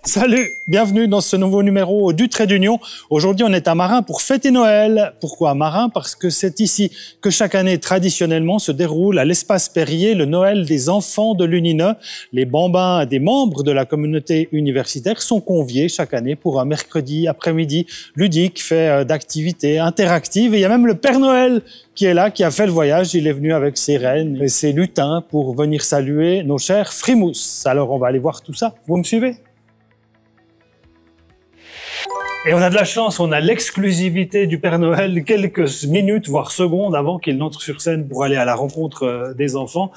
Salut, bienvenue dans ce nouveau numéro du Trait d'Union. Aujourd'hui, on est à Marin pour fêter Noël. Pourquoi à Marin? Parce que c'est ici que chaque année, traditionnellement, se déroule à l'espace Perrier le Noël des enfants de l'UNINE. Les bambins des membres de la communauté universitaire sont conviés chaque année pour un mercredi après-midi ludique, fait d'activités interactives. Et il y a même le Père Noël qui est là, qui a fait le voyage. Il est venu avec ses reines et ses lutins pour venir saluer nos chers Frimous. Alors, on va aller voir tout ça. Vous me suivez? Et on a de la chance, on a l'exclusivité du Père Noël quelques minutes, voire secondes avant qu'il n'entre sur scène pour aller à la rencontre des enfants.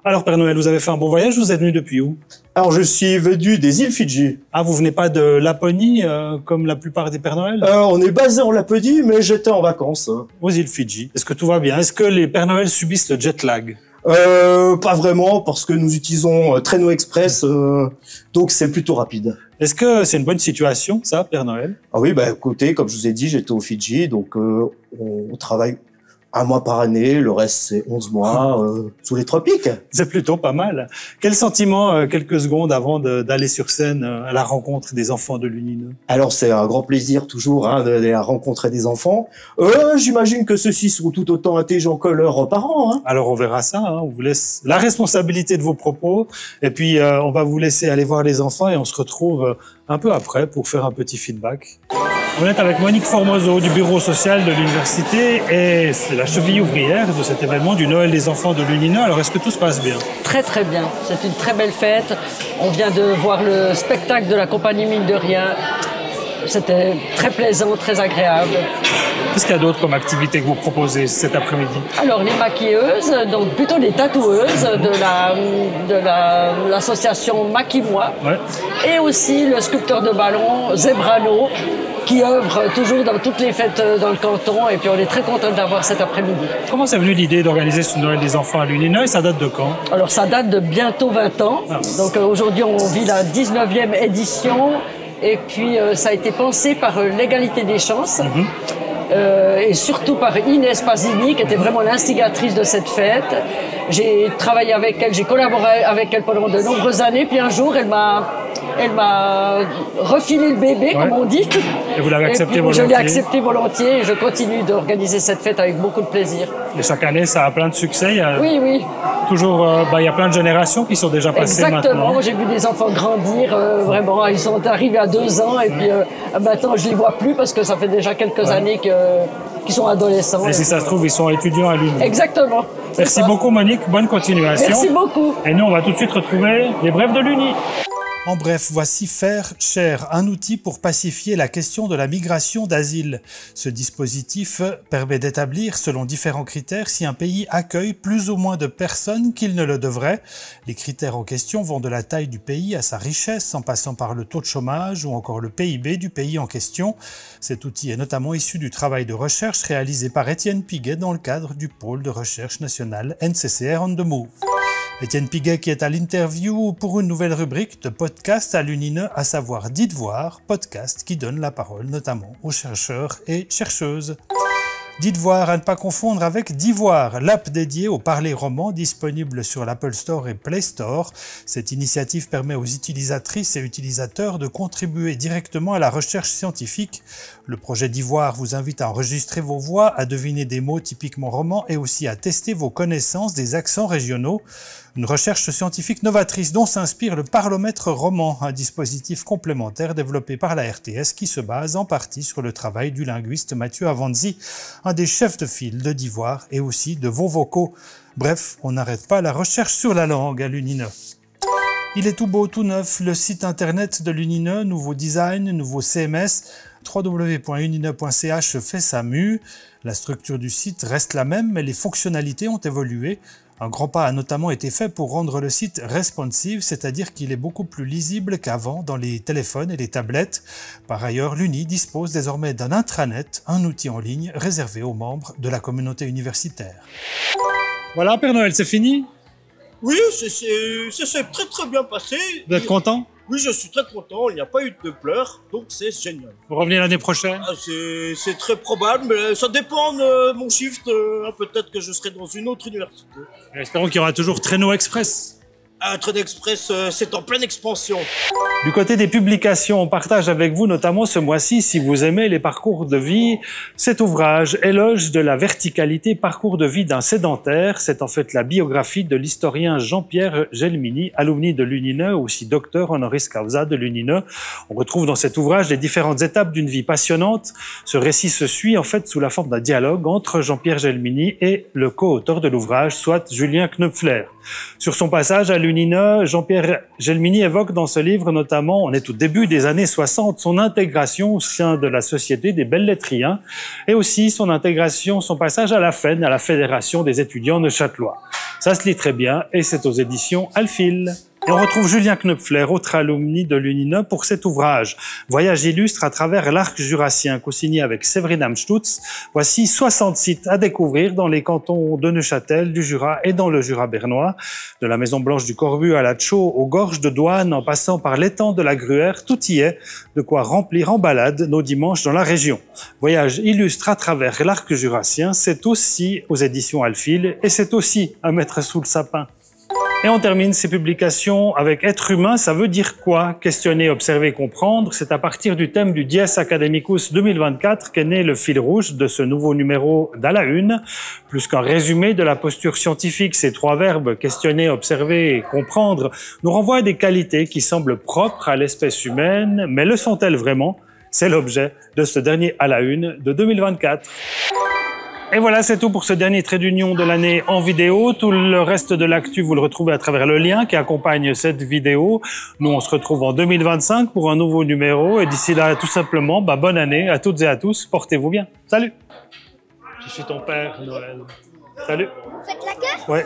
Alors Père Noël, vous avez fait un bon voyage, vous êtes venu depuis où? Alors je suis venu des îles Fidji. Ah, vous venez pas de Laponie, comme la plupart des Pères Noël? On est basé en Laponie, mais j'étais en vacances. Aux îles Fidji. Est-ce que tout va bien? Est-ce que les Pères Noël subissent le jet lag? Pas vraiment, parce que nous utilisons Traîneau Express, donc c'est plutôt rapide. Est-ce que c'est une bonne situation, ça, Père Noël? Ah oui, bah écoutez, comme je vous ai dit, j'étais aux Fidji, donc on travaille un mois par année, le reste c'est 11 mois sous les tropiques. C'est plutôt pas mal. Quel sentiment, quelques secondes avant d'aller sur scène à la rencontre des enfants de l'UNINE? Alors c'est un grand plaisir toujours d'aller rencontrer des enfants. J'imagine que ceux-ci sont tout autant intelligents que leurs parents. Alors on verra ça, on vous laisse la responsabilité de vos propos et puis on va vous laisser aller voir les enfants et on se retrouve un peu après pour faire un petit feedback. On est avec Monique Formoso du bureau social de l'université et c'est la cheville ouvrière de cet événement du Noël des enfants de l'UNINE. Alors est-ce que tout se passe bien? Très très bien, c'est une très belle fête. On vient de voir le spectacle de la compagnie Mine de Rien. C'était très plaisant, très agréable. Qu'est-ce qu'il y a d'autre comme activité que vous proposez cet après-midi? Alors les maquilleuses, donc plutôt les tatoueuses de l'association Maquille-moi. Ouais. Et aussi le sculpteur de ballon Zebrano, qui œuvre toujours dans toutes les fêtes dans le canton, et puis on est très content d'avoir cet après-midi. Comment c'est venu l'idée d'organiser ce Noël des enfants à l'UNINE et ça date de quand? Alors ça date de bientôt 20 ans, donc aujourd'hui on vit la 19e édition, et puis ça a été pensé par l'égalité des chances, et surtout par Inès Pasini, qui était vraiment l'instigatrice de cette fête. J'ai travaillé avec elle, j'ai collaboré avec elle pendant de nombreuses années, puis un jour elle m'a refilé le bébé, comme on dit. Et vous l'avez accepté volontiers? Je l'ai accepté volontiers et je continue d'organiser cette fête avec beaucoup de plaisir. Et chaque année, ça a plein de succès. Oui. Toujours, il y a plein de générations qui sont déjà passées. Exactement, maintenant. j'ai vu des enfants grandir, vraiment, ils sont arrivés à 2 ans et puis maintenant je les vois plus parce que ça fait déjà quelques années qu'ils sont adolescents. Et si ça se trouve, ils sont étudiants à l'UNINE. Exactement. Merci beaucoup Monique, bonne continuation. Merci beaucoup. Et nous, on va tout de suite retrouver les brefs de l'UNI. En bref, voici Faire Cher, un outil pour pacifier la question de la migration d'asile. Ce dispositif permet d'établir, selon différents critères, si un pays accueille plus ou moins de personnes qu'il ne le devrait. Les critères en question vont de la taille du pays à sa richesse, en passant par le taux de chômage ou encore le PIB du pays en question. Cet outil est notamment issu du travail de recherche réalisé par Étienne Piguet dans le cadre du pôle de recherche national NCCR On The Move. Étienne Piguet qui est à l'interview pour une nouvelle rubrique de podcast à l'UNINE, à savoir Dites voir, podcast qui donne la parole notamment aux chercheurs et chercheuses. Dites voir à ne pas confondre avec Divoire, l'app dédiée au parler roman disponible sur l'Apple Store et Play Store. Cette initiative permet aux utilisatrices et utilisateurs de contribuer directement à la recherche scientifique. Le projet Divoire vous invite à enregistrer vos voix, à deviner des mots typiquement romans et aussi à tester vos connaissances des accents régionaux. Une recherche scientifique novatrice dont s'inspire le Parlomètre roman, un dispositif complémentaire développé par la RTS qui se base en partie sur le travail du linguiste Mathieu Avanzi, un des chefs de file de Divoire et aussi de Vos Vocaux. Bref, on n'arrête pas la recherche sur la langue à l'UNINE. Il est tout beau, tout neuf, le site internet de l'UNINE, nouveau design, nouveau CMS, www.unine.ch fait sa mue. La structure du site reste la même, mais les fonctionnalités ont évolué. Un grand pas a notamment été fait pour rendre le site responsive, c'est-à-dire qu'il est beaucoup plus lisible qu'avant dans les téléphones et les tablettes. Par ailleurs, l'UNI dispose désormais d'un intranet, un outil en ligne réservé aux membres de la communauté universitaire. Voilà, Père Noël, c'est fini? Oui, ça s'est très très bien passé. Vous êtes content? Oui, je suis très content, il n'y a pas eu de pleurs, donc c'est génial. Vous revenez l'année prochaine? C'est très probable, mais ça dépend de mon shift. Peut-être que je serai dans une autre université. Espérons qu'il y aura toujours Traîneau Express. Trade Express, c'est en pleine expansion. Du côté des publications, on partage avec vous notamment ce mois-ci, si vous aimez les parcours de vie, cet ouvrage, Éloge de la verticalité, parcours de vie d'un sédentaire. C'est en fait la biographie de l'historien Jean-Pierre Gelmini, alumni de l'UNINE, aussi docteur honoris causa de l'UNINE. On retrouve dans cet ouvrage les différentes étapes d'une vie passionnante. Ce récit se suit en fait sous la forme d'un dialogue entre Jean-Pierre Gelmini et le co-auteur de l'ouvrage, soit Julien Knöpfler. Sur son passage à l'UNINE, Jean-Pierre Gelmini évoque dans ce livre notamment, on est au début des années 60, son intégration au sein de la Société des Belles-Lettriens et aussi son intégration, son passage à la FEN, à la Fédération des étudiants neuchâtelois. Ça se lit très bien et c'est aux éditions Alphil. Et on retrouve Julien Knöpfler, autre alumni de l'UNINE, pour cet ouvrage. Voyage illustre à travers l'arc jurassien, co-signé avec Séverine Amstutz. Voici 60 sites à découvrir dans les cantons de Neuchâtel, du Jura et dans le Jura bernois. De la Maison Blanche du Corbu à la Tchaux, aux gorges de Douane, en passant par l'étang de la Gruère, tout y est. De quoi remplir en balade nos dimanches dans la région. Voyage illustre à travers l'arc jurassien, c'est aussi aux éditions Alphil et c'est aussi à mettre sous le sapin. Et on termine ces publications avec être humain, ça veut dire quoi? Questionner, observer, comprendre. C'est à partir du thème du Dies Academicus 2024 qu'est né le fil rouge de ce nouveau numéro d'À la Une. Plus qu'un résumé de la posture scientifique, ces trois verbes, questionner, observer et comprendre, nous renvoient à des qualités qui semblent propres à l'espèce humaine, mais le sont-elles vraiment? C'est l'objet de ce dernier À la Une de 2024. Et voilà, c'est tout pour ce dernier trait d'union de l'année en vidéo. Tout le reste de l'actu, vous le retrouvez à travers le lien qui accompagne cette vidéo. Nous, on se retrouve en 2025 pour un nouveau numéro. Et d'ici là, tout simplement, bonne année à toutes et à tous. Portez-vous bien. Salut. Je suis ton père, Noël. Salut. Vous faites la queue? Ouais.